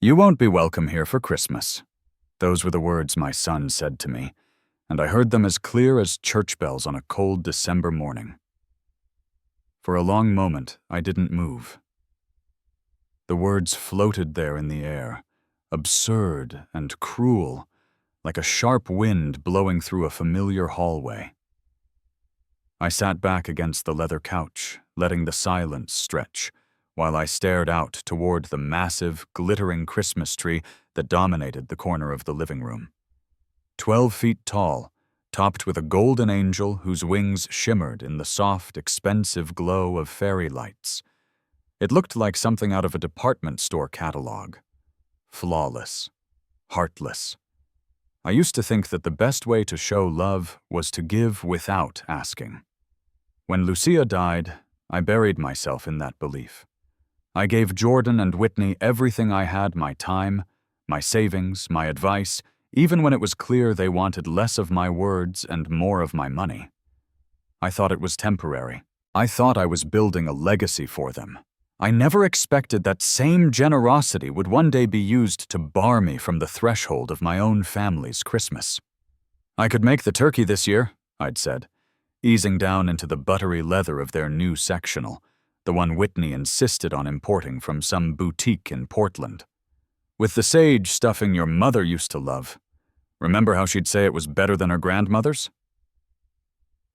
"You won't be welcome here for Christmas." Those were the words my son said to me, and I heard them as clear as church bells on a cold December morning. For a long moment, I didn't move. The words floated there in the air, absurd and cruel, like a sharp wind blowing through a familiar hallway. I sat back against the leather couch, letting the silence stretch, while I stared out toward the massive, glittering Christmas tree that dominated the corner of the living room. 12 feet tall, topped with a golden angel whose wings shimmered in the soft, expensive glow of fairy lights. It looked like something out of a department store catalog. Flawless. Heartless. I used to think that the best way to show love was to give without asking. When Lucia died, I buried myself in that belief. I gave Jordan and Whitney everything I had: my time, my savings, my advice, even when it was clear they wanted less of my words and more of my money. I thought it was temporary. I thought I was building a legacy for them. I never expected that same generosity would one day be used to bar me from the threshold of my own family's Christmas. "I could make the turkey this year," I'd said, easing down into the buttery leather of their new sectional, the one Whitney insisted on importing from some boutique in Portland. "With the sage stuffing your mother used to love. Remember how she'd say it was better than her grandmother's?"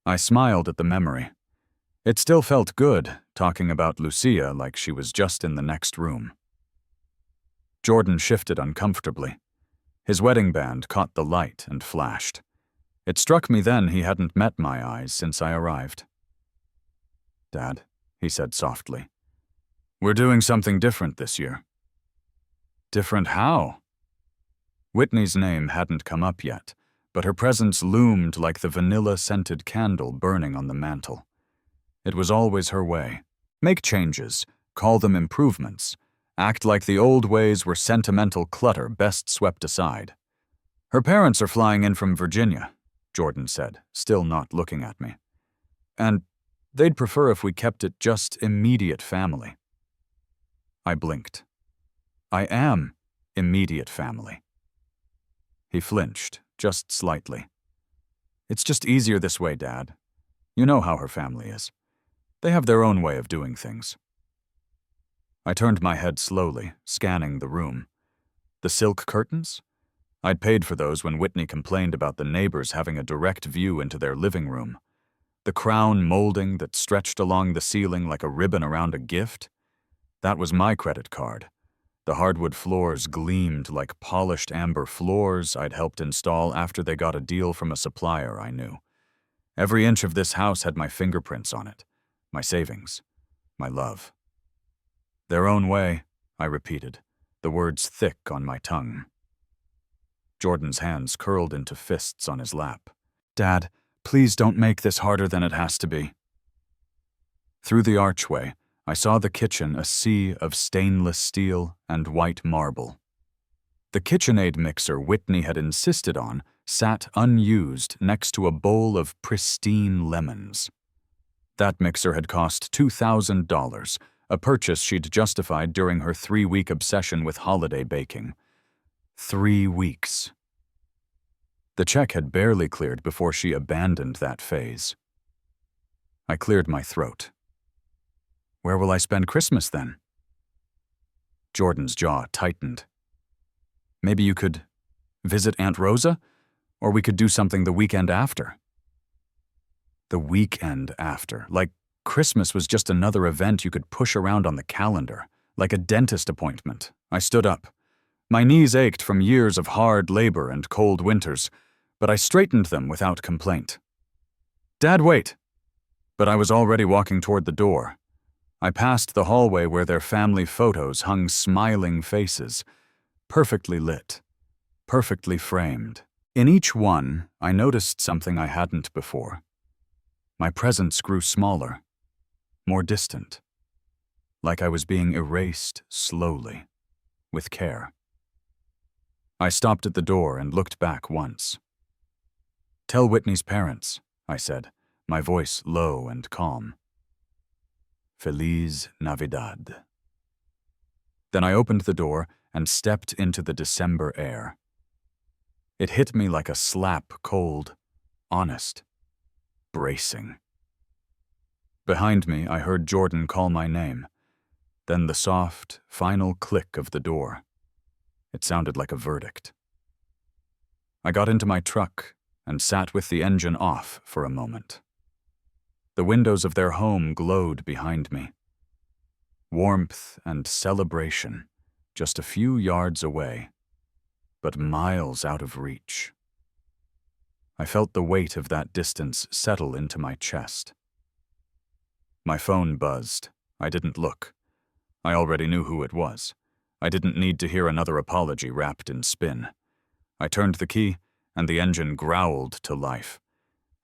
I smiled at the memory. It still felt good, talking about Lucia like she was just in the next room. Jordan shifted uncomfortably. His wedding band caught the light and flashed. It struck me then he hadn't met my eyes since I arrived. "Dad," he said softly, "we're doing something different this year." "Different how?" Whitney's name hadn't come up yet, but her presence loomed like the vanilla-scented candle burning on the mantel. It was always her way. Make changes, call them improvements, act like the old ways were sentimental clutter best swept aside. "Her parents are flying in from Virginia," Jordan said, still not looking at me. "And they'd prefer if we kept it just immediate family." I blinked. "I am immediate family." He flinched, just slightly. "It's just easier this way, Dad. You know how her family is. They have their own way of doing things." I turned my head slowly, scanning the room. The silk curtains? I'd paid for those when Whitney complained about the neighbors having a direct view into their living room. The crown molding that stretched along the ceiling like a ribbon around a gift? That was my credit card. The hardwood floors gleamed like polished amber floors I'd helped install after they got a deal from a supplier I knew. Every inch of this house had my fingerprints on it, my savings, my love. "Their own way," I repeated, the words thick on my tongue. Jordan's hands curled into fists on his lap. "Dad, please don't make this harder than it has to be." Through the archway, I saw the kitchen a sea of stainless steel and white marble. The KitchenAid mixer Whitney had insisted on sat unused next to a bowl of pristine lemons. That mixer had cost $2,000, a purchase she'd justified during her 3-week obsession with holiday baking. 3 weeks. The check had barely cleared before she abandoned that phase. I cleared my throat. "Where will I spend Christmas then?" Jordan's jaw tightened. "Maybe you could visit Aunt Rosa, or we could do something the weekend after." The weekend after, like Christmas was just another event you could push around on the calendar, like a dentist appointment. I stood up. My knees ached from years of hard labor and cold winters, but I straightened them without complaint. "Dad, wait!" But I was already walking toward the door. I passed the hallway where their family photos hung smiling faces, perfectly lit, perfectly framed. In each one, I noticed something I hadn't before. My presence grew smaller, more distant, like I was being erased slowly, with care. I stopped at the door and looked back once. "Tell Whitney's parents," I said, my voice low and calm. "Feliz Navidad." Then I opened the door and stepped into the December air. It hit me like a slap, cold, honest, bracing. Behind me, I heard Jordan call my name, then the soft, final click of the door. It sounded like a verdict. I got into my truck and sat with the engine off for a moment. The windows of their home glowed behind me. Warmth and celebration, just a few yards away, but miles out of reach. I felt the weight of that distance settle into my chest. My phone buzzed. I didn't look. I already knew who it was. I didn't need to hear another apology wrapped in spin. I turned the key, and the engine growled to life.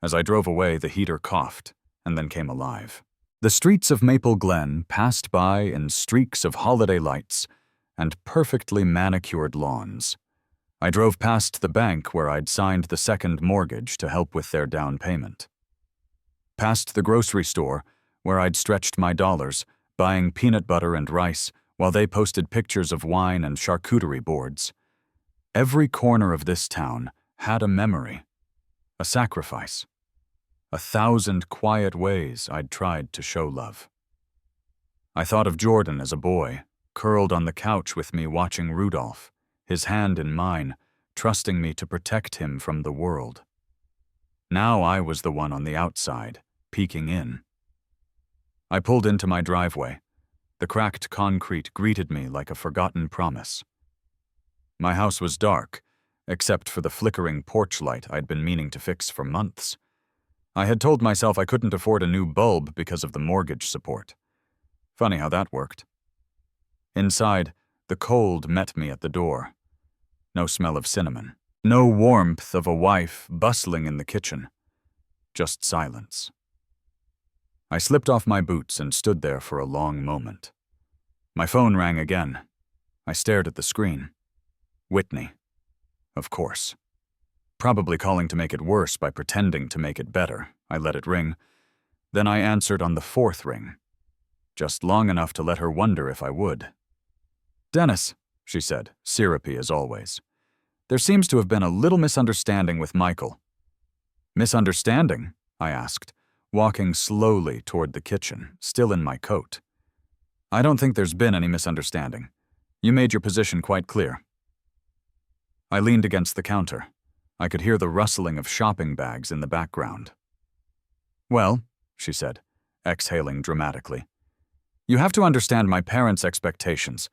As I drove away, the heater coughed, and then came alive. The streets of Maple Glen passed by in streaks of holiday lights and perfectly manicured lawns. I drove past the bank where I'd signed the second mortgage to help with their down payment. Past the grocery store, where I'd stretched my dollars, buying peanut butter and rice while they posted pictures of wine and charcuterie boards. Every corner of this town had a memory, a sacrifice, 1,000 quiet ways I'd tried to show love. I thought of Jordan as a boy, curled on the couch with me watching Rudolph, his hand in mine, trusting me to protect him from the world. Now I was the one on the outside, peeking in. I pulled into my driveway. The cracked concrete greeted me like a forgotten promise. My house was dark, except for the flickering porch light I'd been meaning to fix for months. I had told myself I couldn't afford a new bulb because of the mortgage support. Funny how that worked. Inside, the cold met me at the door. No smell of cinnamon. No warmth of a wife bustling in the kitchen. Just silence. I slipped off my boots and stood there for a long moment. My phone rang again. I stared at the screen. Whitney. Of course. Probably calling to make it worse by pretending to make it better. I let it ring. Then I answered on the fourth ring. Just long enough to let her wonder if I would. "Dennis," she said, syrupy as always. "There seems to have been a little misunderstanding with Michael." "Misunderstanding?" I asked, walking slowly toward the kitchen, still in my coat. "I don't think there's been any misunderstanding. You made your position quite clear." I leaned against the counter. I could hear the rustling of shopping bags in the background. "Well," she said, exhaling dramatically, "you have to understand my parents' expectations.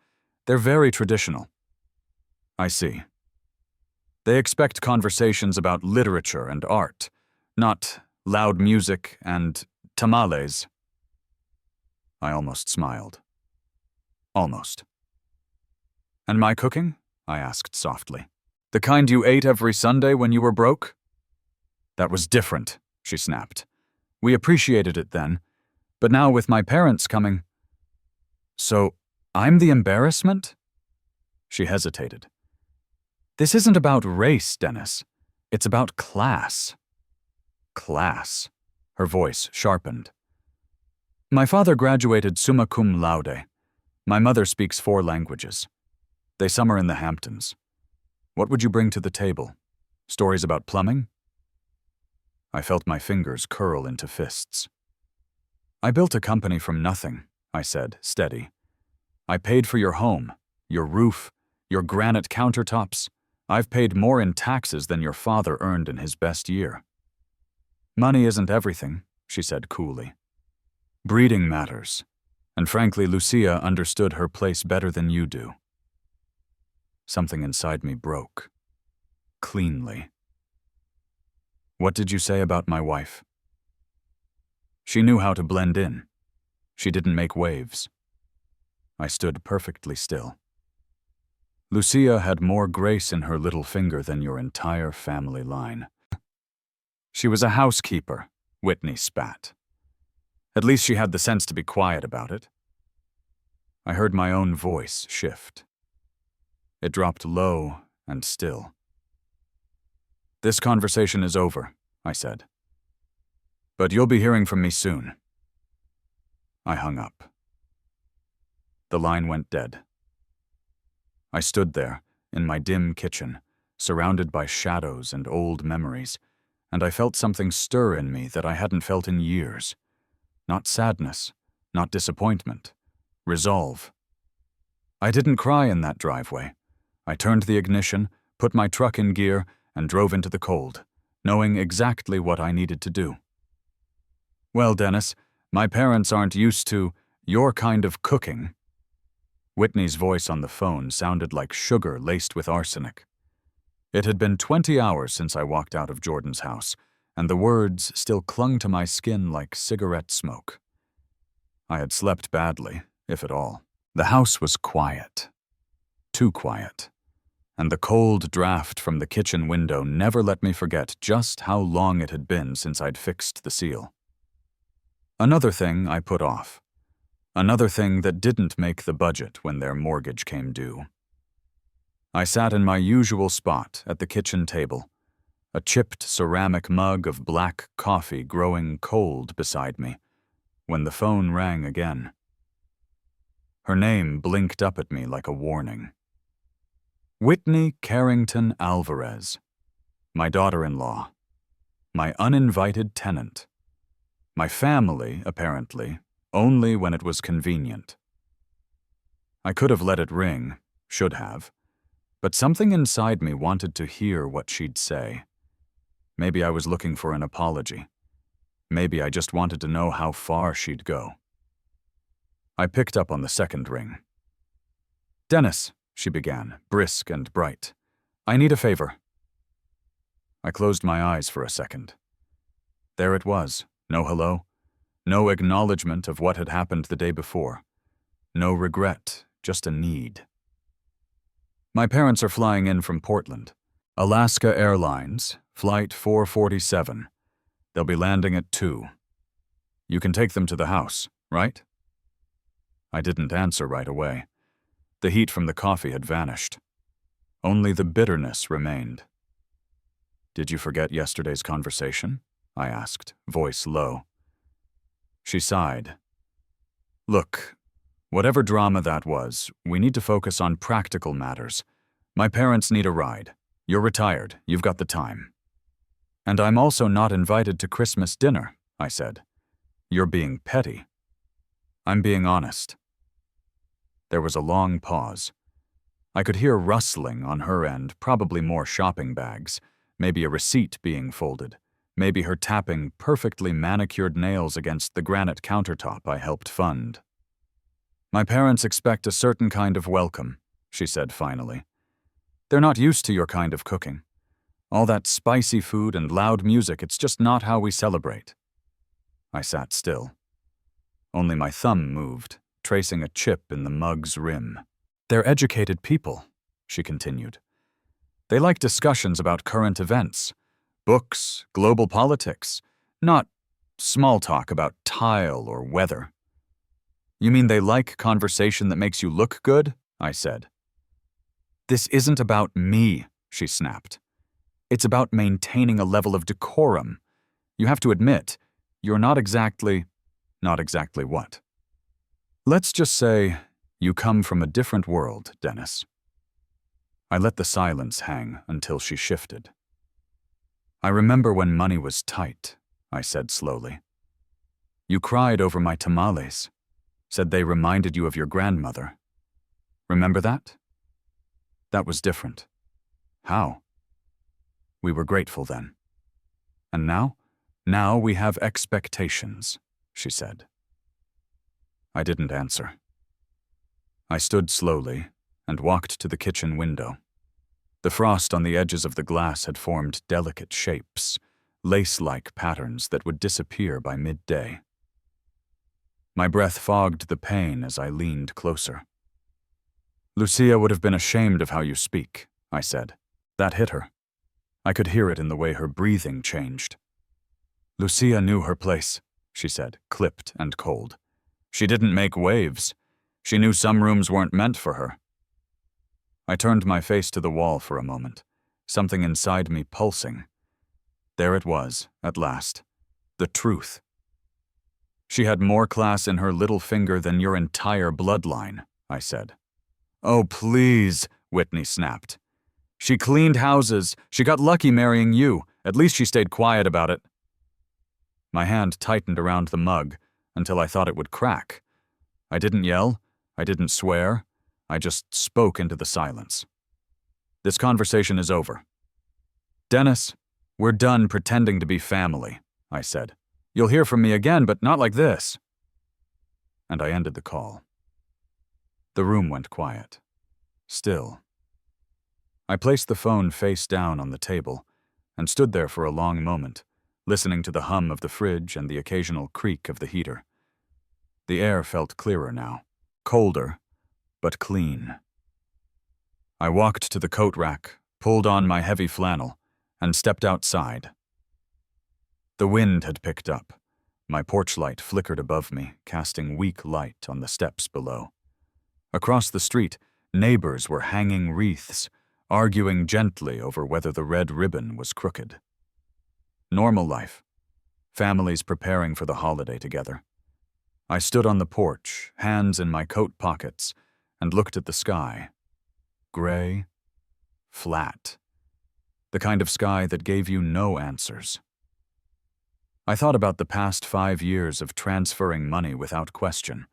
They're very traditional." "I see. They expect conversations about literature and art, not loud music and tamales." I almost smiled. Almost. "And my cooking?" I asked softly. "The kind you ate every Sunday when you were broke?" "That was different," she snapped. "We appreciated it then, but now with my parents coming—" "So, I'm the embarrassment?" She hesitated. "This isn't about race, Dennis. It's about class." "Class?" Her voice sharpened. "My father graduated summa cum laude. My mother speaks 4 languages. They summer in the Hamptons. What would you bring to the table? Stories about plumbing?" I felt my fingers curl into fists. "I built a company from nothing," I said, steady. "I paid for your home, your roof, your granite countertops. I've paid more in taxes than your father earned in his best year." "Money isn't everything," she said coolly. "Breeding matters, and frankly, Lucia understood her place better than you do." Something inside me broke. Cleanly. "What did you say about my wife?" "She knew how to blend in. She didn't make waves." I stood perfectly still. "Lucia had more grace in her little finger than your entire family line." "She was a housekeeper," Whitney spat. "At least she had the sense to be quiet about it." I heard my own voice shift. It dropped low and still. "This conversation is over," I said. "But you'll be hearing from me soon." I hung up. The line went dead. I stood there, in my dim kitchen, surrounded by shadows and old memories, and I felt something stir in me that I hadn't felt in years. Not sadness, not disappointment. Resolve. I didn't cry in that driveway. I turned the ignition, put my truck in gear, and drove into the cold, knowing exactly what I needed to do. Well, Dennis, my parents aren't used to your kind of cooking. Whitney's voice on the phone sounded like sugar laced with arsenic. It had been 20 hours since I walked out of Jordan's house, and the words still clung to my skin like cigarette smoke. I had slept badly, if at all. The house was quiet. Too quiet. And the cold draft from the kitchen window never let me forget just how long it had been since I'd fixed the seal. Another thing I put off. Another thing that didn't make the budget when their mortgage came due. I sat in my usual spot at the kitchen table, a chipped ceramic mug of black coffee growing cold beside me, when the phone rang again. Her name blinked up at me like a warning. Whitney Carrington Alvarez, my daughter-in-law, my uninvited tenant, my family, apparently, only when it was convenient. I could have let it ring, should have, but something inside me wanted to hear what she'd say. Maybe I was looking for an apology. Maybe I just wanted to know how far she'd go. I picked up on the second ring. "Dennis," she began, brisk and bright, "I need a favor." I closed my eyes for a second. There it was, no hello, no acknowledgement of what had happened the day before, no regret, just a need. My parents are flying in from Portland. Alaska Airlines, Flight 447. They'll be landing at 2. You can take them to the house, right? I didn't answer right away. The heat from the coffee had vanished. Only the bitterness remained. "Did you forget yesterday's conversation?" I asked, voice low. She sighed. "Look, whatever drama that was, we need to focus on practical matters. My parents need a ride. You're retired. You've got the time." "And I'm also not invited to Christmas dinner," I said. "You're being petty." "I'm being honest." There was a long pause. I could hear rustling on her end, probably more shopping bags, maybe a receipt being folded, maybe her tapping perfectly manicured nails against the granite countertop I helped fund. "My parents expect a certain kind of welcome," she said finally. "They're not used to your kind of cooking. All that spicy food and loud music, it's just not how we celebrate." I sat still. Only my thumb moved, tracing a chip in the mug's rim. "They're educated people," she continued. "They like discussions about current events, books, global politics, not small talk about tile or weather." "You mean they like conversation that makes you look good?" I said. "This isn't about me," she snapped. "It's about maintaining a level of decorum. You have to admit, you're not exactly what? Let's just say you come from a different world, Dennis." I let the silence hang until she shifted. "I remember when money was tight," I said slowly. "You cried over my tamales, said they reminded you of your grandmother. Remember that? That was different. How? We were grateful then. And now? Now we have expectations," she said. I didn't answer. I stood slowly and walked to the kitchen window. The frost on the edges of the glass had formed delicate shapes, lace-like patterns that would disappear by midday. My breath fogged the pain as I leaned closer. "Lucia would have been ashamed of how you speak," I said. That hit her. I could hear it in the way her breathing changed. "Lucia knew her place," she said, clipped and cold. "She didn't make waves. She knew some rooms weren't meant for her." I turned my face to the wall for a moment, something inside me pulsing. There it was, at last. The truth. "She had more class in her little finger than your entire bloodline," I said. "Oh, please," Whitney snapped. "She cleaned houses. She got lucky marrying you. At least she stayed quiet about it." My hand tightened around the mug until I thought it would crack. I didn't yell. I didn't swear. I just spoke into the silence. "This conversation is over. Dennis, we're done pretending to be family," I said. "You'll hear from me again, but not like this." And I ended the call. The room went quiet. Still. I placed the phone face down on the table and stood there for a long moment, listening to the hum of the fridge and the occasional creak of the heater. The air felt clearer now, colder, but clean. I walked to the coat rack, pulled on my heavy flannel, and stepped outside. The wind had picked up. My porch light flickered above me, casting weak light on the steps below. Across the street, neighbors were hanging wreaths, arguing gently over whether the red ribbon was crooked. Normal life. Families preparing for the holiday together. I stood on the porch, hands in my coat pockets, and looked at the sky. Gray, flat. The kind of sky that gave you no answers. I thought about the past 5 years of transferring money without question,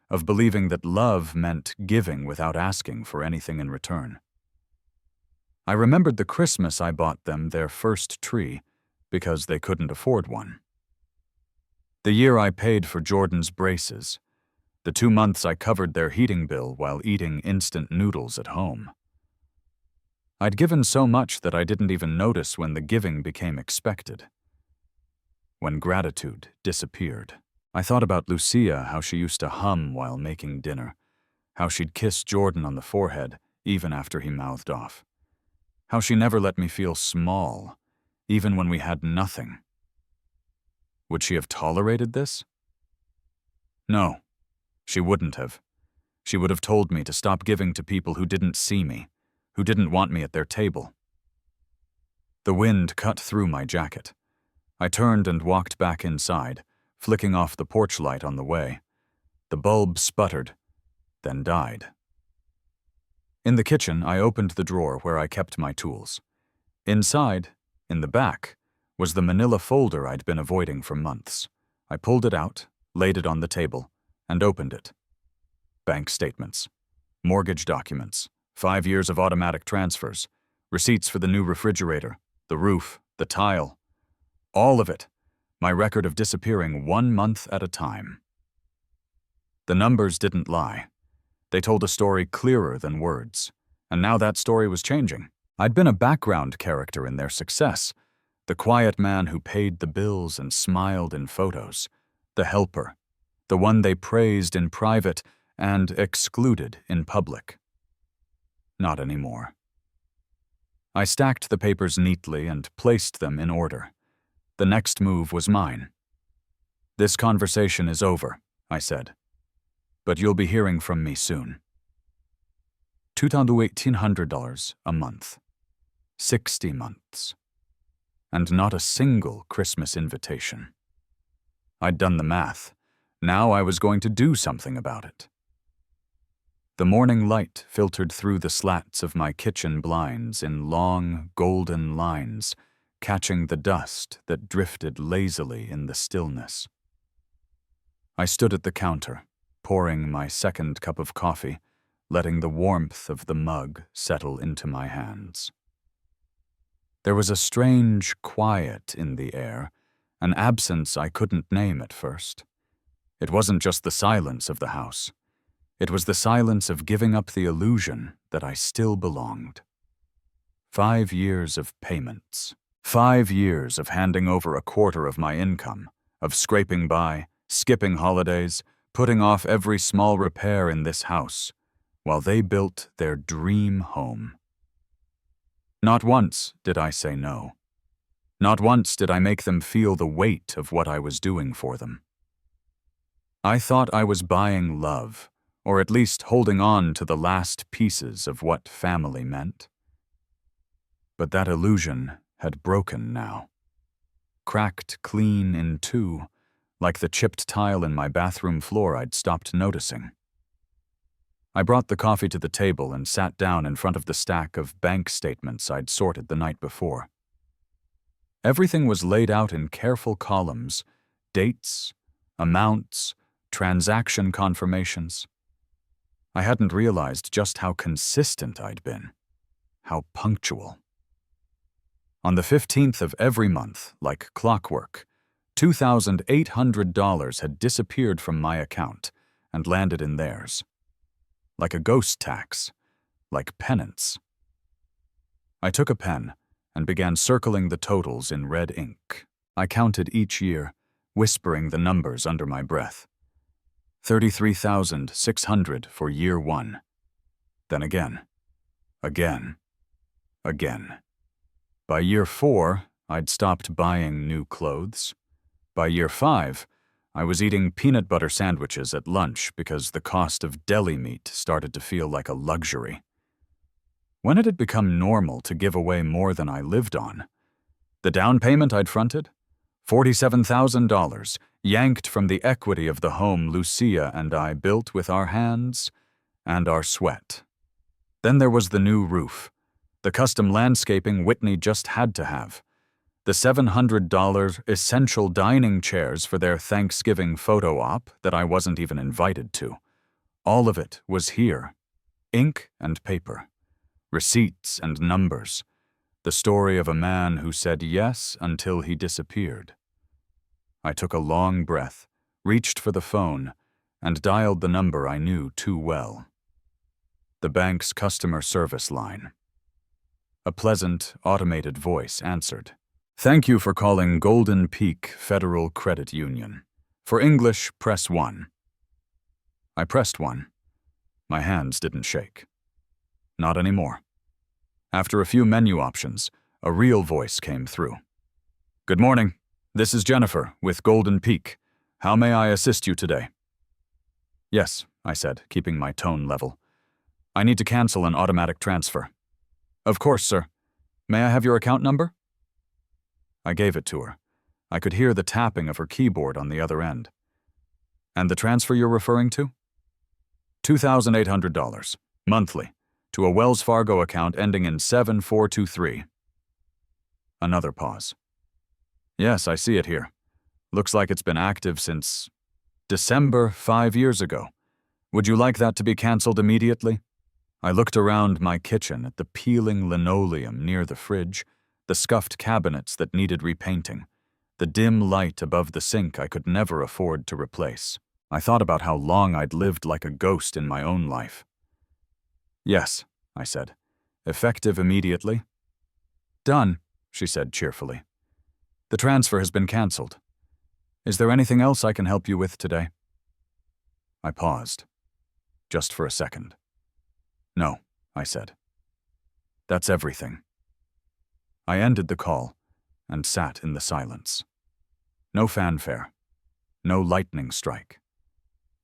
of believing that love meant giving without asking for anything in return. I remembered the Christmas I bought them their first tree because they couldn't afford one. The year I paid for Jordan's braces. The 2 months I covered their heating bill while eating instant noodles at home. I'd given so much that I didn't even notice when the giving became expected. When gratitude disappeared. I thought about Lucia, how she used to hum while making dinner, how she'd kiss Jordan on the forehead even after he mouthed off, how she never let me feel small, even when we had nothing. Would she have tolerated this? No, she wouldn't have. She would have told me to stop giving to people who didn't see me, who didn't want me at their table. The wind cut through my jacket. I turned and walked back inside, flicking off the porch light on the way. The bulb sputtered, then died. In the kitchen, I opened the drawer where I kept my tools. Inside, in the back, was the manila folder I'd been avoiding for months. I pulled it out, laid it on the table, and opened it. Bank statements, mortgage documents, 5 years of automatic transfers, receipts for the new refrigerator, the roof, the tile. All of it, my record of disappearing 1 month at a time. The numbers didn't lie. They told a story clearer than words, and now that story was changing. I'd been a background character in their success, the quiet man who paid the bills and smiled in photos, the helper, the one they praised in private and excluded in public. Not anymore. I stacked the papers neatly and placed them in order. The next move was mine. "This conversation is over," I said, "but you'll be hearing from me soon." $1,800 a month. 60 months. And not a single Christmas invitation. I'd done the math. Now I was going to do something about it. The morning light filtered through the slats of my kitchen blinds in long, golden lines, catching the dust that drifted lazily in the stillness. I stood at the counter, pouring my second cup of coffee, letting the warmth of the mug settle into my hands. There was a strange quiet in the air, an absence I couldn't name at first. It wasn't just the silence of the house. It was the silence of giving up the illusion that I still belonged. 5 years of payments. 5 years of handing over a quarter of my income, of scraping by, skipping holidays, putting off every small repair in this house, while they built their dream home. Not once did I say no. Not once did I make them feel the weight of what I was doing for them. I thought I was buying love, or at least holding on to the last pieces of what family meant. But that illusion had broken now. Cracked clean in two, like the chipped tile in my bathroom floor I'd stopped noticing. I brought the coffee to the table and sat down in front of the stack of bank statements I'd sorted the night before. Everything was laid out in careful columns: dates, amounts, transaction confirmations. I hadn't realized just how consistent I'd been, how punctual. On the 15th of every month, like clockwork, $2,800 had disappeared from my account and landed in theirs. Like a ghost tax, like penance. I took a pen and began circling the totals in red ink. I counted each year, whispering the numbers under my breath. 33,600 for year 1. Then again. Again. By year 4, I'd stopped buying new clothes. By year 5, I was eating peanut butter sandwiches at lunch because the cost of deli meat started to feel like a luxury. When had it become normal to give away more than I lived on? The down payment I'd fronted? $47,000, yanked from the equity of the home Lucia and I built with our hands and our sweat. Then there was the new roof, the custom landscaping Whitney just had to have, the $700 essential dining chairs for their Thanksgiving photo op that I wasn't even invited to. All of it was here. Ink and paper. Receipts and numbers. The story of a man who said yes until he disappeared. I took a long breath, reached for the phone, and dialed the number I knew too well. The bank's customer service line. A pleasant, automated voice answered. "Thank you for calling Golden Peak Federal Credit Union. For English, press 1. I pressed 1. My hands didn't shake. Not anymore. After a few menu options, a real voice came through. "Good morning. This is Jennifer with Golden Peak. How may I assist you today?" "Yes," I said, keeping my tone level. "I need to cancel an automatic transfer." "Of course, sir. May I have your account number?" I gave it to her. I could hear the tapping of her keyboard on the other end. "And the transfer you're referring to?" $2,800, monthly, to a Wells Fargo account ending in 7423. Another pause. "Yes, I see it here. Looks like it's been active since December 5 years ago. Would you like that to be canceled immediately?" I looked around my kitchen at the peeling linoleum near the fridge, the scuffed cabinets that needed repainting, the dim light above the sink I could never afford to replace. I thought about how long I'd lived like a ghost in my own life. "Yes," I said. "Effective immediately?" "Done," she said cheerfully. "The transfer has been canceled. Is there anything else I can help you with today?" I paused, just for a second. "No," I said. "That's everything." I ended the call and sat in the silence. No fanfare, no lightning strike.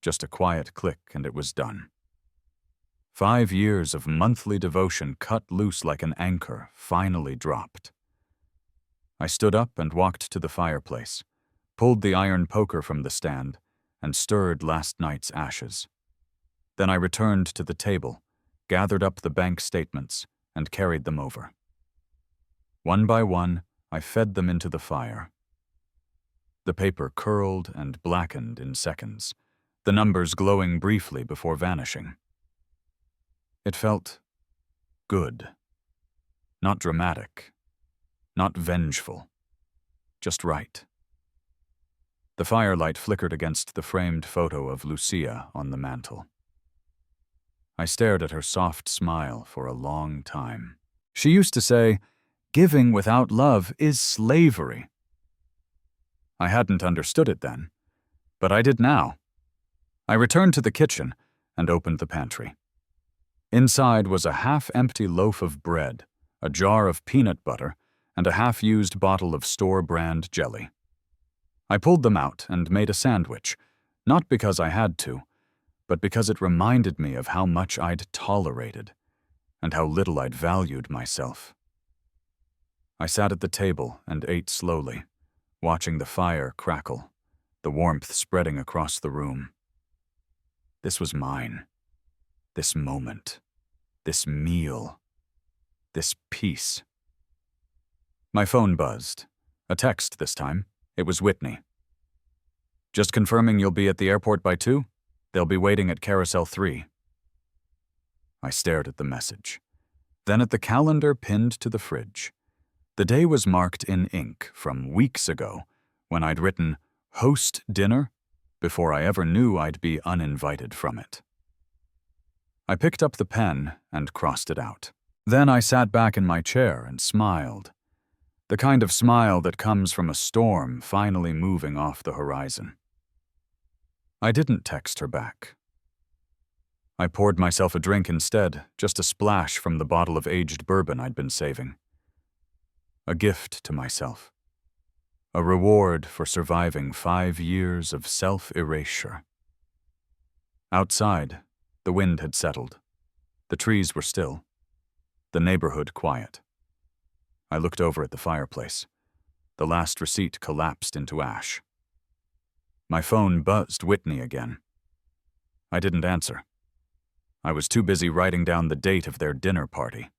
Just a quiet click and it was done. 5 years of monthly devotion cut loose like an anchor finally dropped. I stood up and walked to the fireplace, pulled the iron poker from the stand, and stirred last night's ashes. Then I returned to the table, gathered up the bank statements, and carried them over. One by one, I fed them into the fire. The paper curled and blackened in seconds, the numbers glowing briefly before vanishing. It felt good. Not dramatic. Not vengeful. Just right. The firelight flickered against the framed photo of Lucia on the mantel. I stared at her soft smile for a long time. She used to say, "Giving without love is slavery." I hadn't understood it then, but I did now. I returned to the kitchen and opened the pantry. Inside was a half-empty loaf of bread, a jar of peanut butter, and a half-used bottle of store-brand jelly. I pulled them out and made a sandwich, not because I had to, but because it reminded me of how much I'd tolerated and how little I'd valued myself. I sat at the table and ate slowly, watching the fire crackle, the warmth spreading across the room. This was mine. this moment, this meal, this peace. My phone buzzed. A text this time. It was Whitney. "Just confirming you'll be at the airport by 2? They'll be waiting at Carousel 3. I stared at the message, then at the calendar pinned to the fridge. The day was marked in ink from weeks ago when I'd written "host dinner" before I ever knew I'd be uninvited from it. I picked up the pen and crossed it out. Then I sat back in my chair and smiled. The kind of smile that comes from a storm finally moving off the horizon. I didn't text her back. I poured myself a drink instead, just a splash from the bottle of aged bourbon I'd been saving. A gift to myself. A reward for surviving 5 years of self-erasure. Outside, the wind had settled. The trees were still. The neighborhood quiet. I looked over at the fireplace. The last receipt collapsed into ash. My phone buzzed Whitney again. I didn't answer. I was too busy writing down the date of their dinner party.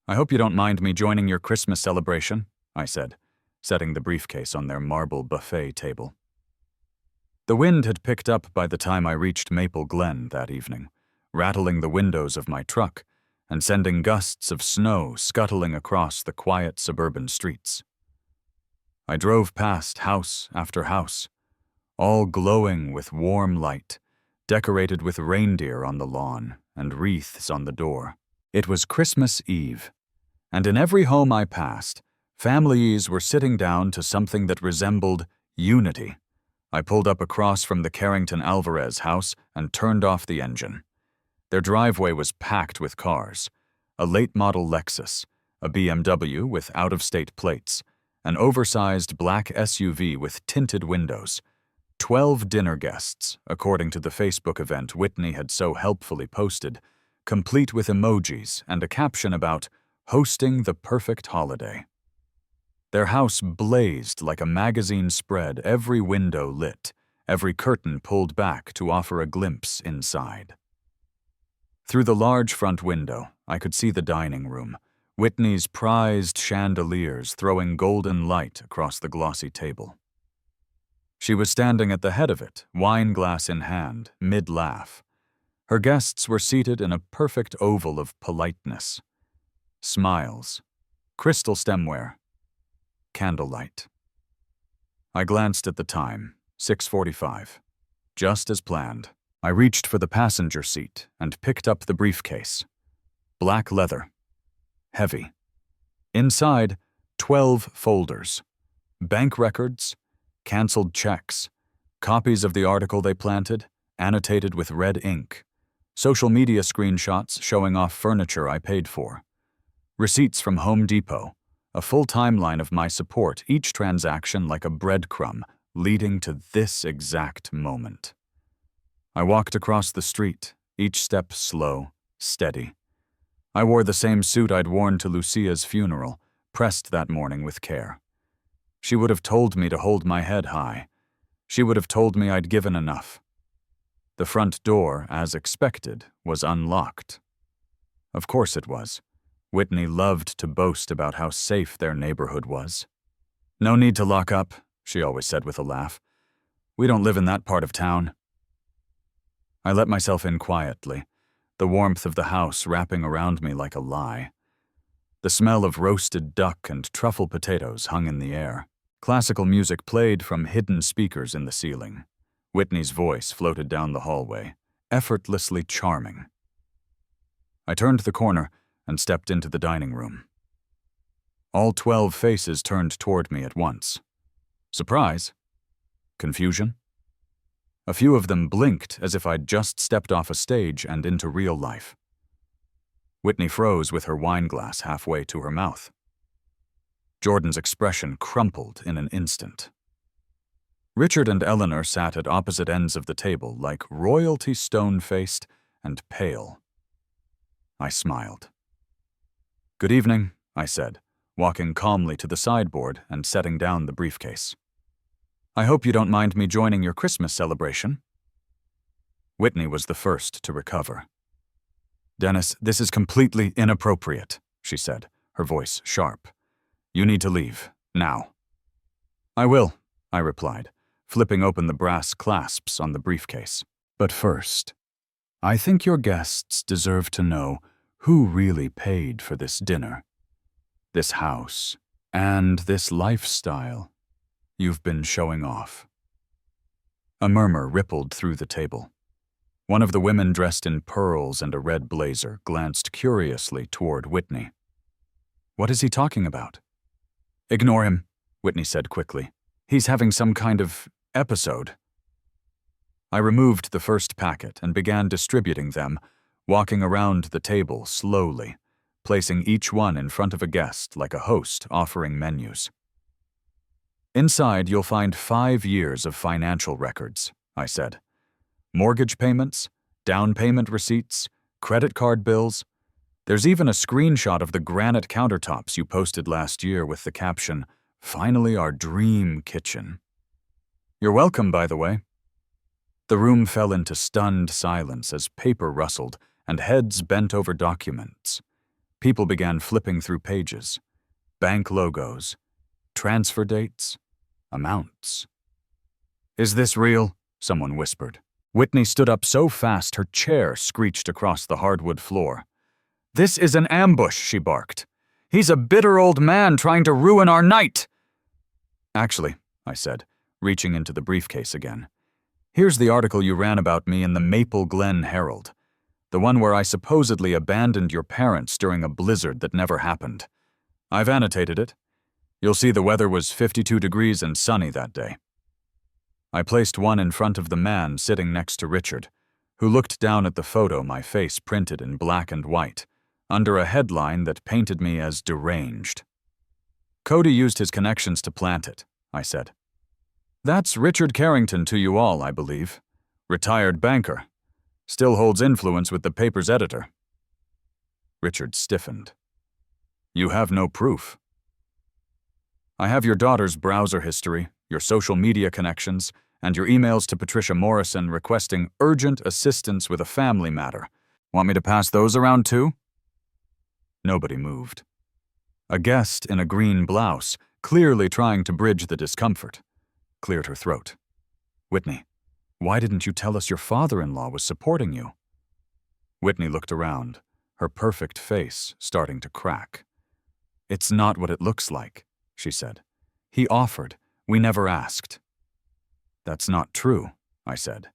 "I hope you don't mind me joining your Christmas celebration," I said, setting the briefcase on their marble buffet table. The wind had picked up by the time I reached Maple Glen that evening, rattling the windows of my truck and sending gusts of snow scuttling across the quiet suburban streets. I drove past house after house, all glowing with warm light, decorated with reindeer on the lawn and wreaths on the door. It was Christmas Eve, and in every home I passed, families were sitting down to something that resembled unity. I pulled up across from the Carrington Alvarez house and turned off the engine. Their driveway was packed with cars, a late-model Lexus, a BMW with out-of-state plates, an oversized black SUV with tinted windows, 12 dinner guests, according to the Facebook event Whitney had so helpfully posted, complete with emojis and a caption about hosting the perfect holiday. Their house blazed like a magazine spread, every window lit, every curtain pulled back to offer a glimpse inside. Through the large front window, I could see the dining room, Whitney's prized chandeliers throwing golden light across the glossy table. She was standing at the head of it, wine glass in hand, mid-laugh. Her guests were seated in a perfect oval of politeness. Smiles, crystal stemware, candlelight. I glanced at the time, 6:45. Just as planned. I reached for the passenger seat and picked up the briefcase. Black leather. Heavy. Inside, 12 folders. Bank records, canceled checks, copies of the article they planted, annotated with red ink, social media screenshots showing off furniture I paid for, receipts from Home Depot, a full timeline of my support, each transaction like a breadcrumb leading to this exact moment. I walked across the street, each step slow, steady. I wore the same suit I'd worn to Lucia's funeral, pressed that morning with care. She would have told me to hold my head high. She would have told me I'd given enough. The front door, as expected, was unlocked. Of course it was. Whitney loved to boast about how safe their neighborhood was. "No need to lock up," she always said with a laugh. "We don't live in that part of town." I let myself in quietly, the warmth of the house wrapping around me like a lie. The smell of roasted duck and truffle potatoes hung in the air. Classical music played from hidden speakers in the ceiling. Whitney's voice floated down the hallway, effortlessly charming. I turned the corner and stepped into the dining room. All 12 faces turned toward me at once. Surprise? Confusion? A few of them blinked as if I'd just stepped off a stage and into real life. Whitney froze with her wine glass halfway to her mouth. Jordan's expression crumpled in an instant. Richard and Eleanor sat at opposite ends of the table like royalty stone-faced and pale. I smiled. "Good evening," I said, walking calmly to the sideboard and setting down the briefcase. "I hope you don't mind me joining your Christmas celebration." Whitney was the first to recover. "Dennis, this is completely inappropriate," she said, her voice sharp. "You need to leave, now." "I will," I replied, flipping open the brass clasps on the briefcase. "But first, I think your guests deserve to know who really paid for this dinner, this house, and this lifestyle you've been showing off." A murmur rippled through the table. One of the women dressed in pearls and a red blazer glanced curiously toward Whitney. "What is he talking about?" "Ignore him," Whitney said quickly. "He's having some kind of episode." I removed the first packet and began distributing them, walking around the table slowly, placing each one in front of a guest like a host offering menus. "Inside, you'll find 5 years of financial records," I said. "Mortgage payments, down payment receipts, credit card bills. There's even a screenshot of the granite countertops you posted last year with the caption, 'Finally our dream kitchen.' You're welcome, by the way." The room fell into stunned silence as paper rustled and heads bent over documents. People began flipping through pages. Bank logos, transfer dates, amounts. "Is this real?" someone whispered. Whitney stood up so fast her chair screeched across the hardwood floor. "This is an ambush," she barked. "He's a bitter old man trying to ruin our night." "Actually," I said, reaching into the briefcase again, "here's the article you ran about me in the Maple Glen Herald. The one where I supposedly abandoned your parents during a blizzard that never happened. I've annotated it. You'll see the weather was 52 degrees and sunny that day." I placed one in front of the man sitting next to Richard, who looked down at the photo my face printed in black and white, under a headline that painted me as deranged. "Cody used his connections to plant it," I said. "That's Richard Carrington to you all, I believe. Retired banker. Still holds influence with the paper's editor." Richard stiffened. "You have no proof." "I have your daughter's browser history, your social media connections, and your emails to Patricia Morrison requesting urgent assistance with a family matter. Want me to pass those around too?" Nobody moved. A guest in a green blouse, clearly trying to bridge the discomfort, cleared her throat. "Whitney, why didn't you tell us your father-in-law was supporting you?" Whitney looked around, her perfect face starting to crack. "It's not what it looks like," she said. "He offered. We never asked." "That's not true," I said.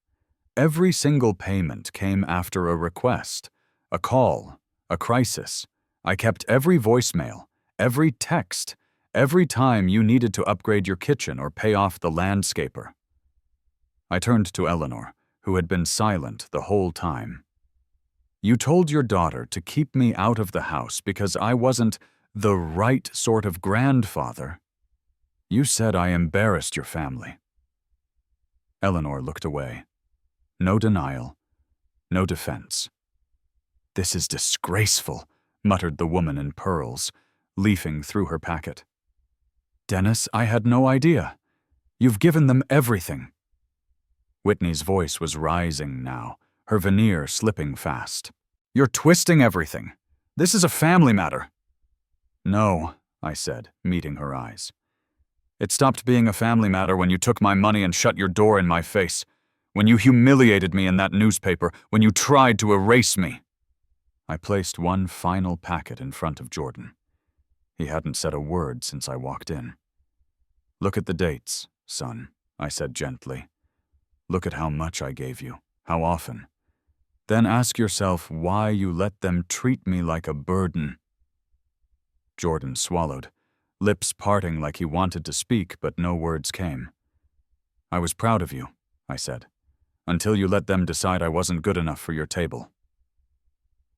"Every single payment came after a request, a call, a crisis. I kept every voicemail, every text, every time you needed to upgrade your kitchen or pay off the landscaper." I turned to Eleanor, who had been silent the whole time. "You told your daughter to keep me out of the house because I wasn't the right sort of grandfather. You said I embarrassed your family." Eleanor looked away. No denial, no defense. "This is disgraceful," muttered the woman in pearls, leafing through her packet. "Dennis, I had no idea. You've given them everything." Whitney's voice was rising now, her veneer slipping fast. "You're twisting everything. This is a family matter." "No," I said, meeting her eyes. "It stopped being a family matter when you took my money and shut your door in my face, when you humiliated me in that newspaper, when you tried to erase me." I placed one final packet in front of Jordan. He hadn't said a word since I walked in. "Look at the dates, son," I said gently. "Look at how much I gave you, how often. Then ask yourself why you let them treat me like a burden." Jordan swallowed, lips parting like he wanted to speak, but no words came. "I was proud of you," I said, "until you let them decide I wasn't good enough for your table."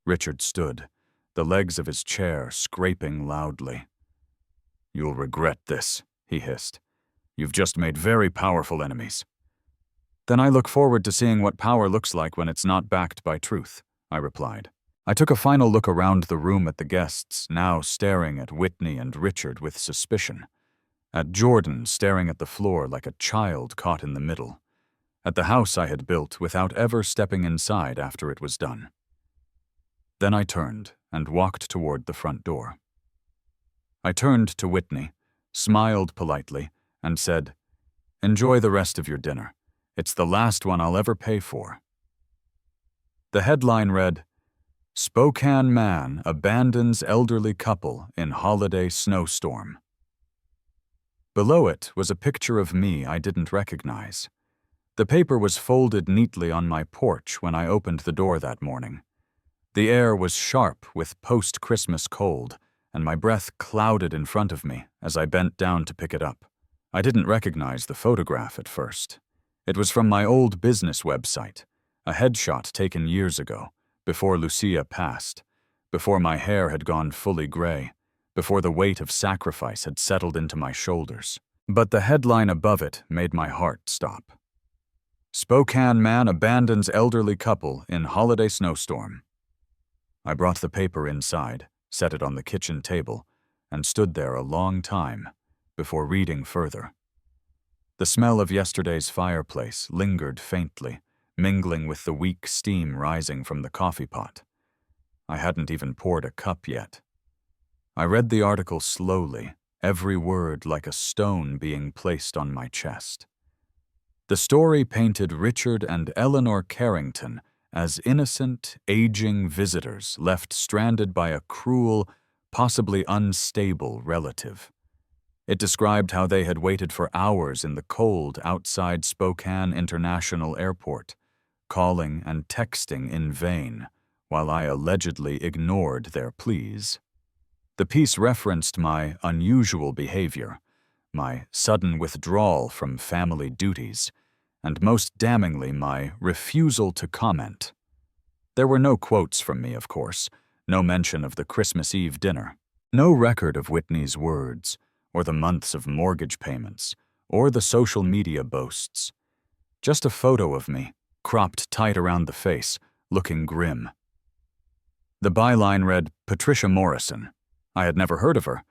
Richard stood, the legs of his chair scraping loudly. "You'll regret this," he hissed. "You've just made very powerful enemies." "Then I look forward to seeing what power looks like when it's not backed by truth," I replied. I took a final look around the room at the guests, now staring at Whitney and Richard with suspicion, at Jordan staring at the floor like a child caught in the middle, at the house I had built without ever stepping inside after it was done. Then I turned and walked toward the front door. I turned to Whitney, smiled politely, and said, "Enjoy the rest of your dinner. It's the last one I'll ever pay for." The headline read, "Spokane Man Abandons Elderly Couple in Holiday Snowstorm." Below it was a picture of me I didn't recognize. The paper was folded neatly on my porch when I opened the door that morning. The air was sharp with post-Christmas cold, and my breath clouded in front of me as I bent down to pick it up. I didn't recognize the photograph at first. It was from my old business website, a headshot taken years ago, before Lucia passed, before my hair had gone fully gray, before the weight of sacrifice had settled into my shoulders. But the headline above it made my heart stop. "Spokane Man Abandons Elderly Couple in Holiday Snowstorm." I brought the paper inside, set it on the kitchen table, and stood there a long time before reading further. The smell of yesterday's fireplace lingered faintly, mingling with the weak steam rising from the coffee pot. I hadn't even poured a cup yet. I read the article slowly, every word like a stone being placed on my chest. The story painted Richard and Eleanor Carrington as innocent, aging visitors left stranded by a cruel, possibly unstable relative. It described how they had waited for hours in the cold outside Spokane International Airport, calling and texting in vain, while I allegedly ignored their pleas. The piece referenced my unusual behavior, my sudden withdrawal from family duties, and most damningly my refusal to comment. There were no quotes from me, of course, no mention of the Christmas Eve dinner, no record of Whitney's words, or the months of mortgage payments, or the social media boasts. Just a photo of me, cropped tight around the face, looking grim. The byline read, "Patricia Morrison." I had never heard of her,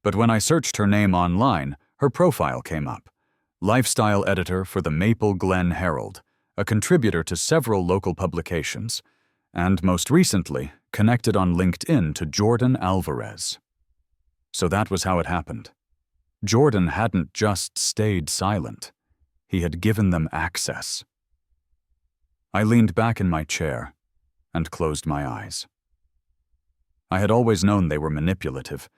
but when I searched her name online, her profile came up. Lifestyle editor for the Maple Glen Herald, a contributor to several local publications, and most recently, connected on LinkedIn to Jordan Alvarez. So that was how it happened. Jordan hadn't just stayed silent. He had given them access. I leaned back in my chair and closed my eyes. I had always known they were manipulative,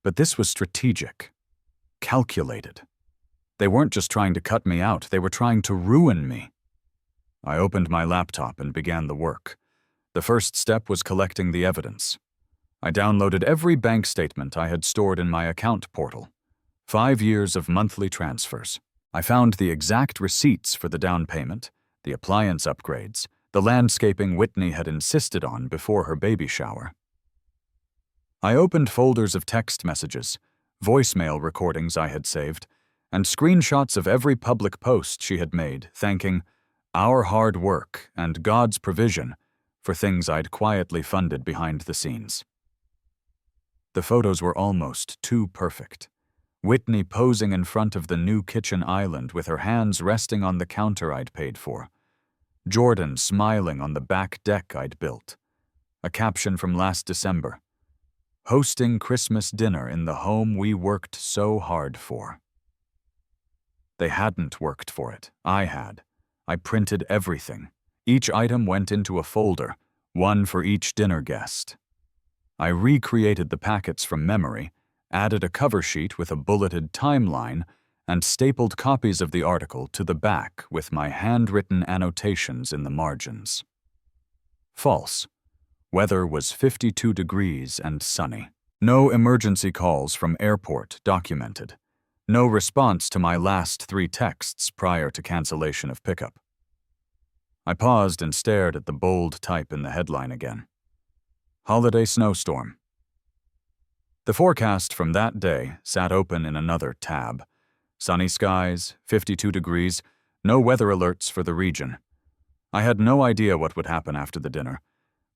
but this was strategic, calculated. They weren't just trying to cut me out, they were trying to ruin me. I opened my laptop and began the work. The first step was collecting the evidence. I downloaded every bank statement I had stored in my account portal. 5 years of monthly transfers. I found the exact receipts for the down payment, the appliance upgrades, the landscaping Whitney had insisted on before her baby shower. I opened folders of text messages, voicemail recordings I had saved, and screenshots of every public post she had made, thanking our hard work and God's provision for things I'd quietly funded behind the scenes. The photos were almost too perfect. Whitney posing in front of the new kitchen island with her hands resting on the counter I'd paid for. Jordan smiling on the back deck I'd built. A caption from last December. Hosting Christmas dinner in the home we worked so hard for. They hadn't worked for it. I had. I printed everything. Each item went into a folder, one for each dinner guest. I recreated the packets from memory, added a cover sheet with a bulleted timeline, and stapled copies of the article to the back with my handwritten annotations in the margins. False. Weather was 52 degrees and sunny. No emergency calls from airport documented. No response to my last 3 texts prior to cancellation of pickup. I paused and stared at the bold type in the headline again. Holiday snowstorm. The forecast from that day sat open in another tab. Sunny skies, 52 degrees, no weather alerts for the region. I had no idea what would happen after the dinner,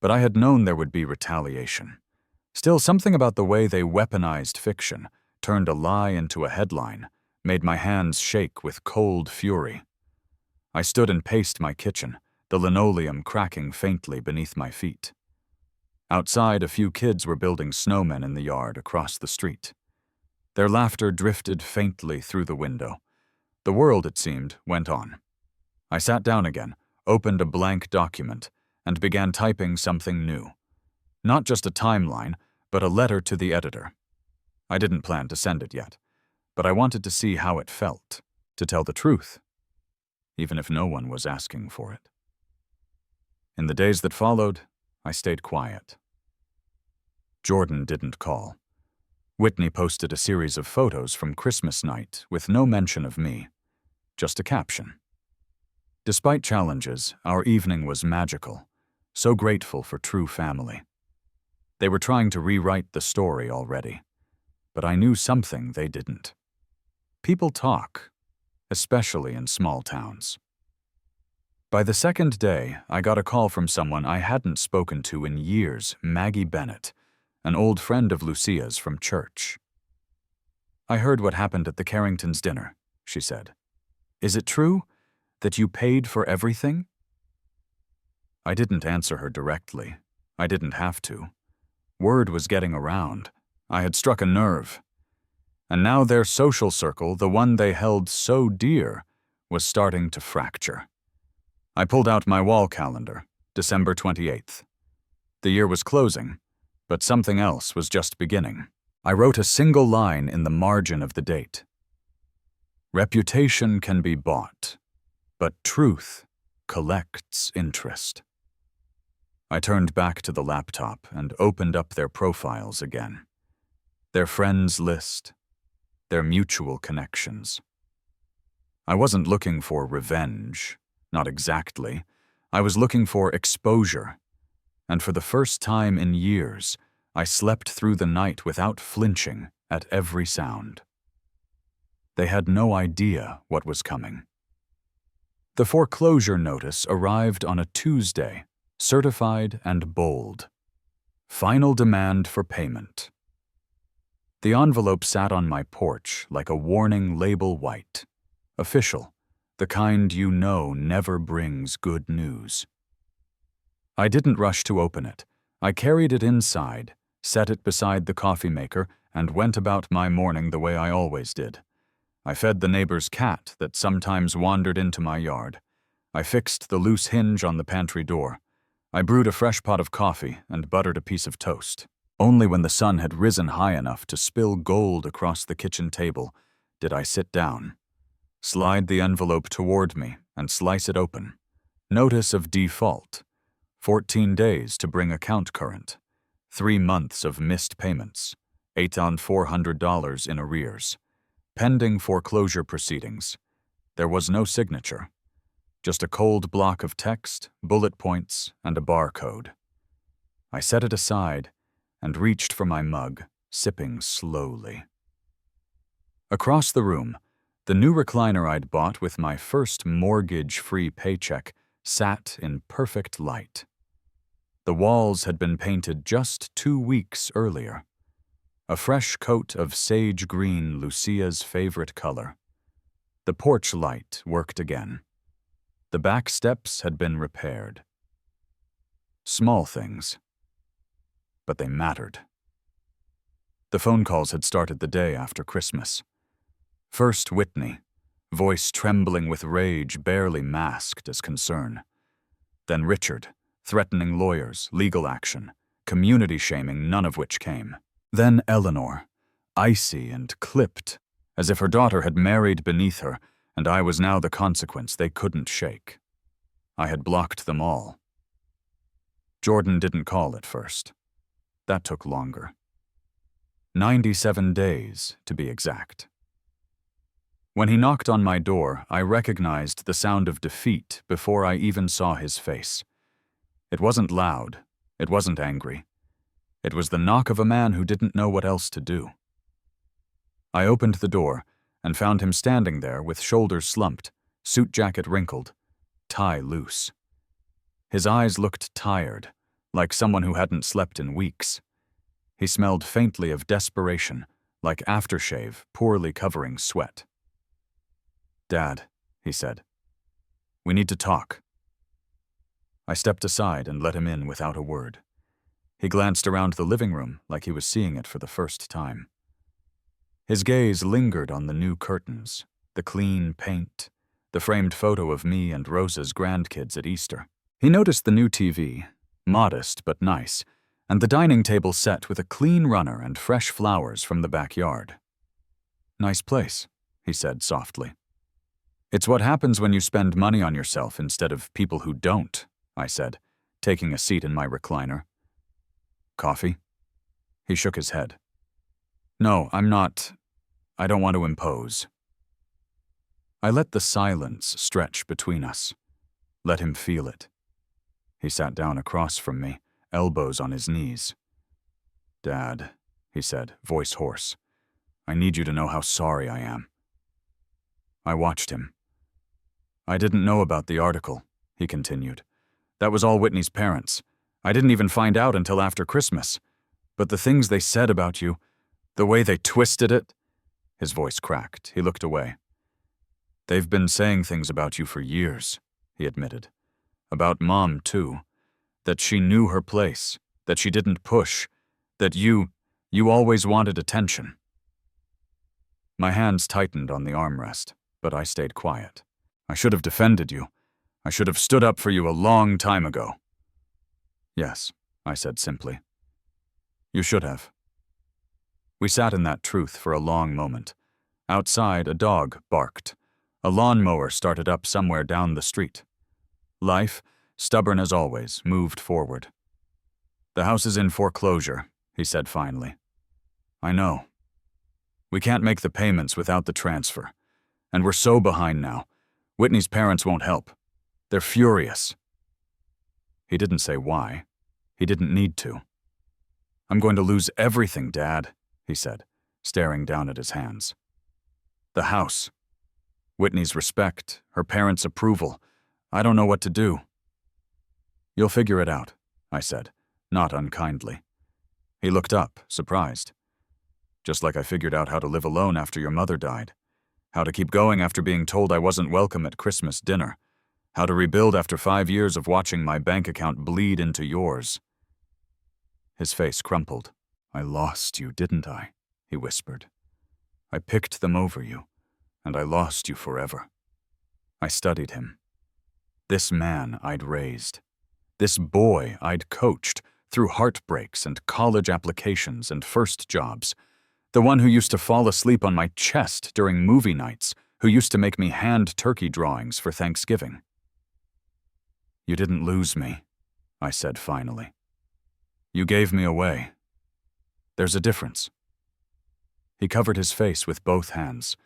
but I had known there would be retaliation. Still, something about the way they weaponized fiction, turned a lie into a headline, made my hands shake with cold fury. I stood and paced my kitchen, the linoleum cracking faintly beneath my feet. Outside, a few kids were building snowmen in the yard across the street. Their laughter drifted faintly through the window. The world, it seemed, went on. I sat down again, opened a blank document, and began typing something new. Not just a timeline, but a letter to the editor. I didn't plan to send it yet, but I wanted to see how it felt, to tell the truth, even if no one was asking for it. In the days that followed, I stayed quiet. Jordan didn't call. Whitney posted a series of photos from Christmas night with no mention of me, just a caption. Despite challenges, our evening was magical, so grateful for true family. They were trying to rewrite the story already, but I knew something they didn't. People talk, especially in small towns. By the second day, I got a call from someone I hadn't spoken to in years, Maggie Bennett, an old friend of Lucia's from church. "I heard what happened at the Carringtons' dinner," she said. "Is it true that you paid for everything?" I didn't answer her directly. I didn't have to. Word was getting around. I had struck a nerve. And now their social circle, the one they held so dear, was starting to fracture. I pulled out my wall calendar, December 28th. The year was closing, but something else was just beginning. I wrote a single line in the margin of the date. "Reputation can be bought, but truth collects interest." I turned back to the laptop and opened up their profiles again. Their friends list, their mutual connections. I wasn't looking for revenge, not exactly. I was looking for exposure, and for the first time in years, I slept through the night without flinching at every sound. They had no idea what was coming. The foreclosure notice arrived on a Tuesday, certified and bold. Final demand for payment. The envelope sat on my porch like a warning label white. Official, the kind you know never brings good news. I didn't rush to open it. I carried it inside, set it beside the coffee maker, and went about my morning the way I always did. I fed the neighbor's cat that sometimes wandered into my yard. I fixed the loose hinge on the pantry door. I brewed a fresh pot of coffee and buttered a piece of toast. Only when the sun had risen high enough to spill gold across the kitchen table did I sit down, slide the envelope toward me, and slice it open. Notice of default. 14 days to bring account current. 3 months of missed payments. $8,400 in arrears. Pending foreclosure proceedings. There was no signature. Just a cold block of text, bullet points, and a barcode. I set it aside and reached for my mug, sipping slowly. Across the room, the new recliner I'd bought with my first mortgage-free paycheck sat in perfect light. The walls had been painted just 2 weeks earlier. A fresh coat of sage green, Lucia's favorite color. The porch light worked again. The back steps had been repaired. Small things, but they mattered. The phone calls had started the day after Christmas. First Whitney, voice trembling with rage barely masked as concern. Then Richard, threatening lawyers, legal action, community shaming, none of which came. Then Eleanor, icy and clipped, as if her daughter had married beneath her, and I was now the consequence they couldn't shake. I had blocked them all. Jordan didn't call at first. That took longer. 97 days, to be exact. When he knocked on my door, I recognized the sound of defeat before I even saw his face. It wasn't loud. It wasn't angry. It was the knock of a man who didn't know what else to do. I opened the door and found him standing there with shoulders slumped, suit jacket wrinkled, tie loose. His eyes looked tired, like someone who hadn't slept in weeks. He smelled faintly of desperation, like aftershave poorly covering sweat. "Dad," he said, "we need to talk." I stepped aside and let him in without a word. He glanced around the living room like he was seeing it for the first time. His gaze lingered on the new curtains, the clean paint, the framed photo of me and Rosa's grandkids at Easter. He noticed the new TV, modest but nice, and the dining table set with a clean runner and fresh flowers from the backyard. "Nice place," he said softly. "It's what happens when you spend money on yourself instead of people who don't," I said, taking a seat in my recliner. "Coffee?" He shook his head. "No, I don't want to impose." I let the silence stretch between us, let him feel it. He sat down across from me, elbows on his knees. "Dad," he said, voice hoarse, "I need you to know how sorry I am." I watched him. "I didn't know about the article," he continued. "That was all Whitney's parents. I didn't even find out until after Christmas. But the things they said about you, the way they twisted it—" His voice cracked. He looked away. "They've been saying things about you for years," he admitted. "About Mom, too. That she knew her place, that she didn't push, that you always wanted attention." My hands tightened on the armrest, but I stayed quiet. "I should have defended you. I should have stood up for you a long time ago." "Yes," I said simply. "You should have." We sat in that truth for a long moment. Outside, a dog barked. A lawnmower started up somewhere down the street. Life, stubborn as always, moved forward. "The house is in foreclosure," he said finally. "I know. We can't make the payments without the transfer. And we're so behind now. Whitney's parents won't help. They're furious." He didn't say why. He didn't need to. "I'm going to lose everything, Dad," he said, staring down at his hands. "The house. Whitney's respect, her parents' approval. I don't know what to do." "You'll figure it out," I said, not unkindly. He looked up, surprised. "Just like I figured out how to live alone after your mother died. How to keep going after being told I wasn't welcome at Christmas dinner. How to rebuild after 5 years of watching my bank account bleed into yours." His face crumpled. "I lost you, didn't I?" he whispered. "I picked them over you, and I lost you forever." I studied him. This man I'd raised. This boy I'd coached through heartbreaks and college applications and first jobs. The one who used to fall asleep on my chest during movie nights, who used to make me hand turkey drawings for Thanksgiving. "You didn't lose me," I said finally. "You gave me away. There's a difference." He covered his face with both hands,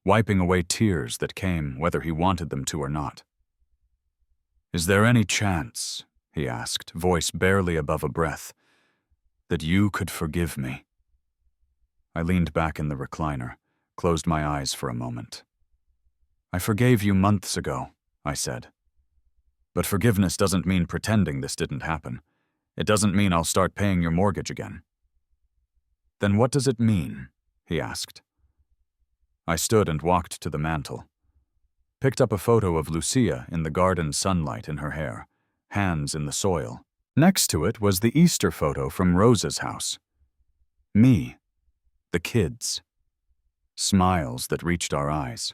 wiping away tears that came whether he wanted them to or not. "Is there any chance," he asked, voice barely above a breath, "that you could forgive me?" I leaned back in the recliner, closed my eyes for a moment. "I forgave you months ago," I said. "But forgiveness doesn't mean pretending this didn't happen. It doesn't mean I'll start paying your mortgage again." "Then what does it mean?" he asked. I stood and walked to the mantel, picked up a photo of Lucia in the garden sunlight in her hair, hands in the soil. Next to it was the Easter photo from Rosa's house. Me, the kids, smiles that reached our eyes.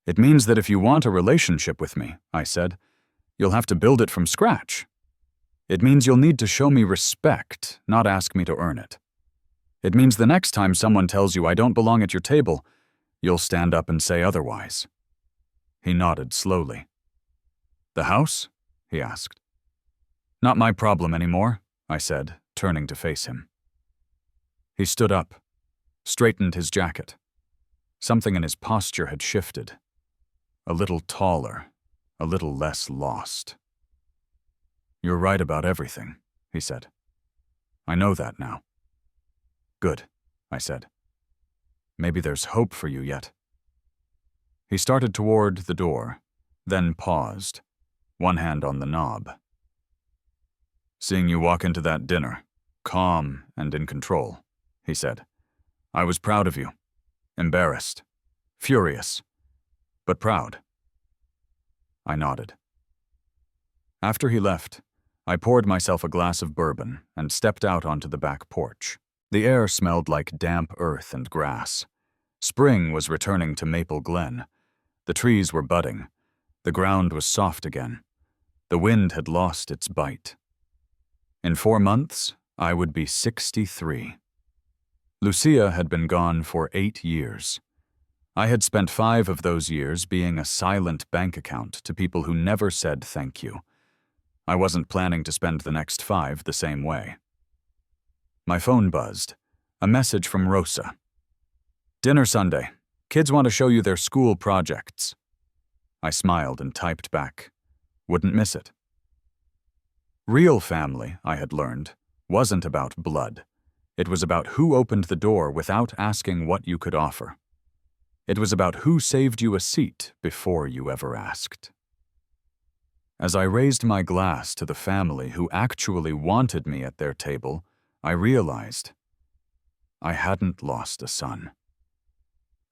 "It means that if you want a relationship with me," I said, "you'll have to build it from scratch. It means you'll need to show me respect, not ask me to earn it. It means the next time someone tells you I don't belong at your table, you'll stand up and say otherwise." He nodded slowly. "The house?" he asked. "Not my problem anymore," I said, turning to face him. He stood up, straightened his jacket. Something in his posture had shifted. A little taller, a little less lost. "You're right about everything," he said. "I know that now." "Good," I said. "Maybe there's hope for you yet." He started toward the door, then paused, one hand on the knob. "Seeing you walk into that dinner, calm and in control," he said. "I was proud of you, embarrassed, furious, but proud." I nodded. After he left, I poured myself a glass of bourbon and stepped out onto the back porch. The air smelled like damp earth and grass. Spring was returning to Maple Glen. The trees were budding. The ground was soft again. The wind had lost its bite. In 4 months, I would be 63. Lucia had been gone for 8 years. I had spent 5 of those years being a silent bank account to people who never said thank you. I wasn't planning to spend the next 5 the same way. My phone buzzed. A message from Rosa. "Dinner Sunday. Kids want to show you their school projects." I smiled and typed back. Wouldn't miss it. Real family, I had learned, wasn't about blood. It was about who opened the door without asking what you could offer. It was about who saved you a seat before you ever asked. As I raised my glass to the family who actually wanted me at their table, I realized I hadn't lost a son.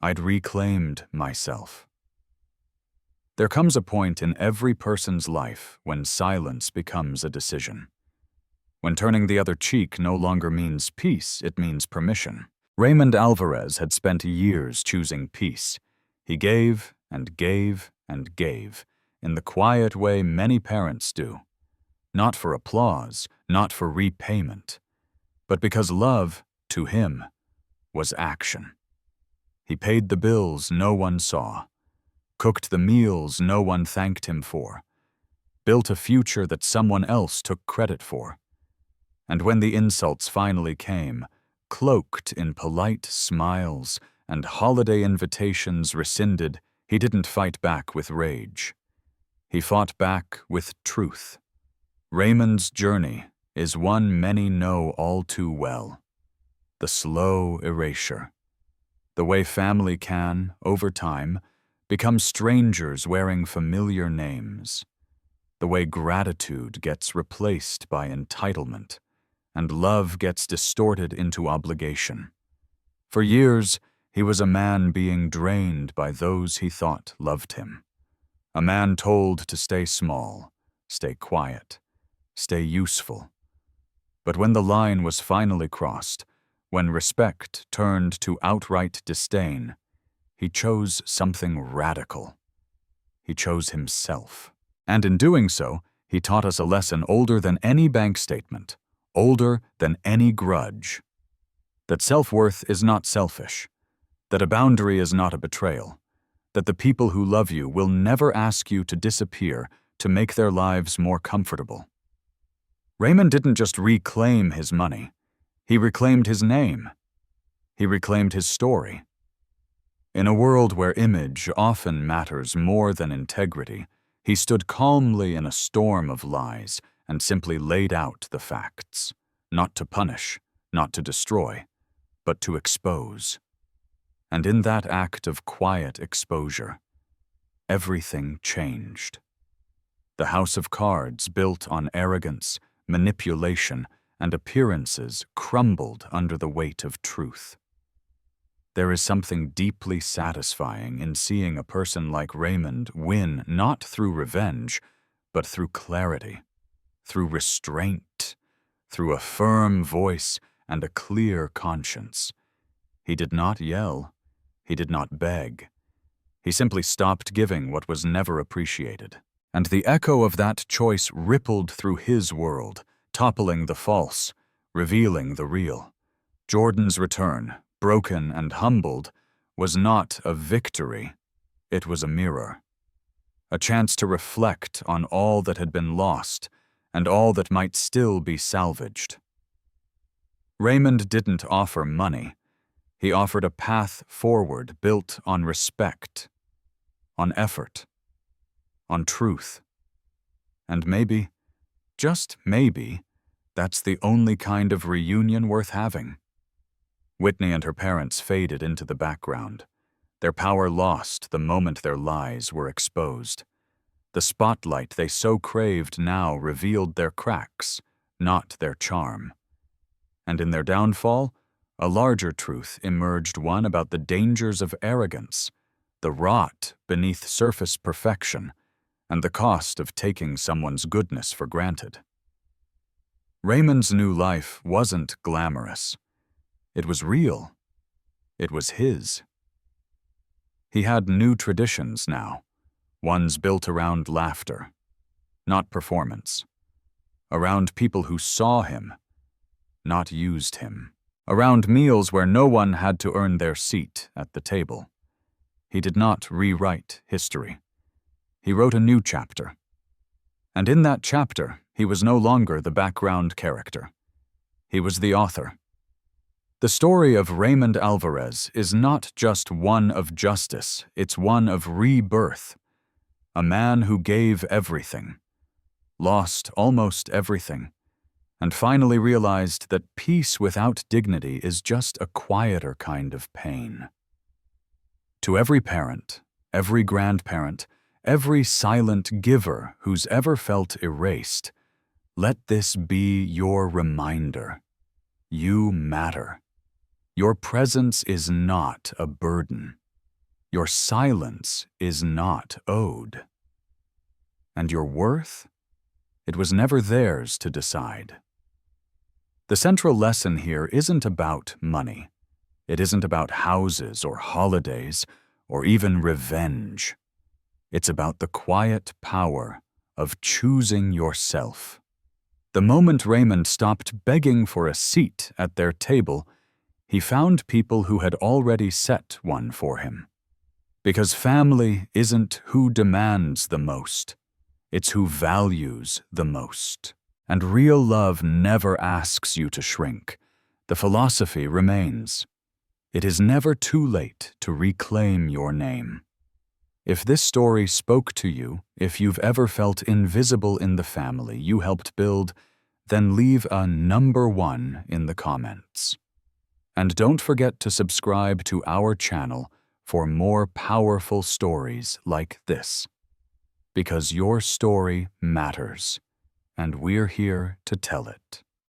I'd reclaimed myself. There comes a point in every person's life when silence becomes a decision. When turning the other cheek no longer means peace, it means permission. Raymond Alvarez had spent years choosing peace. He gave and gave and gave, in the quiet way many parents do. Not for applause, not for repayment, but because love, to him, was action. He paid the bills no one saw, cooked the meals no one thanked him for, built a future that someone else took credit for. And when the insults finally came, cloaked in polite smiles and holiday invitations rescinded, he didn't fight back with rage. He fought back with truth. Raymond's journey is one many know all too well. The slow erasure. The way family can, over time, become strangers wearing familiar names. The way gratitude gets replaced by entitlement, and love gets distorted into obligation. For years, he was a man being drained by those he thought loved him. A man told to stay small, stay quiet, stay useful. But when the line was finally crossed, when respect turned to outright disdain, he chose something radical. He chose himself. And in doing so, he taught us a lesson older than any bank statement, older than any grudge. That self-worth is not selfish, that a boundary is not a betrayal, that the people who love you will never ask you to disappear to make their lives more comfortable. Raymond didn't just reclaim his money, he reclaimed his name. He reclaimed his story. In a world where image often matters more than integrity, he stood calmly in a storm of lies and simply laid out the facts, not to punish, not to destroy, but to expose. And in that act of quiet exposure, everything changed. The house of cards built on arrogance, manipulation, and appearances crumbled under the weight of truth. There is something deeply satisfying in seeing a person like Raymond win not through revenge, but through clarity, through restraint, through a firm voice and a clear conscience. He did not yell. He did not beg. He simply stopped giving what was never appreciated. And the echo of that choice rippled through his world, toppling the false, revealing the real. Jordan's return, broken and humbled, was not a victory. It was a mirror. A chance to reflect on all that had been lost and all that might still be salvaged. Raymond didn't offer money. He offered a path forward built on respect, on effort, on truth. And maybe, just maybe, that's the only kind of reunion worth having. Whitney and her parents faded into the background, their power lost the moment their lies were exposed. The spotlight they so craved now revealed their cracks, not their charm. And in their downfall, a larger truth emerged, one about the dangers of arrogance, the rot beneath surface perfection, and the cost of taking someone's goodness for granted. Raymond's new life wasn't glamorous. It was real. It was his. He had new traditions now, ones built around laughter, not performance, around people who saw him, not used him, around meals where no one had to earn their seat at the table. He did not rewrite history. He wrote a new chapter. And in that chapter, he was no longer the background character. He was the author. The story of Raymond Alvarez is not just one of justice, it's one of rebirth. A man who gave everything, lost almost everything, and finally realized that peace without dignity is just a quieter kind of pain. To every parent, every grandparent, every silent giver who's ever felt erased, let this be your reminder. You matter. Your presence is not a burden. Your silence is not owed. And your worth? It was never theirs to decide. The central lesson here isn't about money. It isn't about houses or holidays or even revenge. It's about the quiet power of choosing yourself. The moment Raymond stopped begging for a seat at their table, he found people who had already set one for him. Because family isn't who demands the most, it's who values the most. And real love never asks you to shrink. The philosophy remains. It is never too late to reclaim your name. If this story spoke to you, if you've ever felt invisible in the family you helped build, then leave a number 1 in the comments. And don't forget to subscribe to our channel for more powerful stories like this. Because your story matters, and we're here to tell it.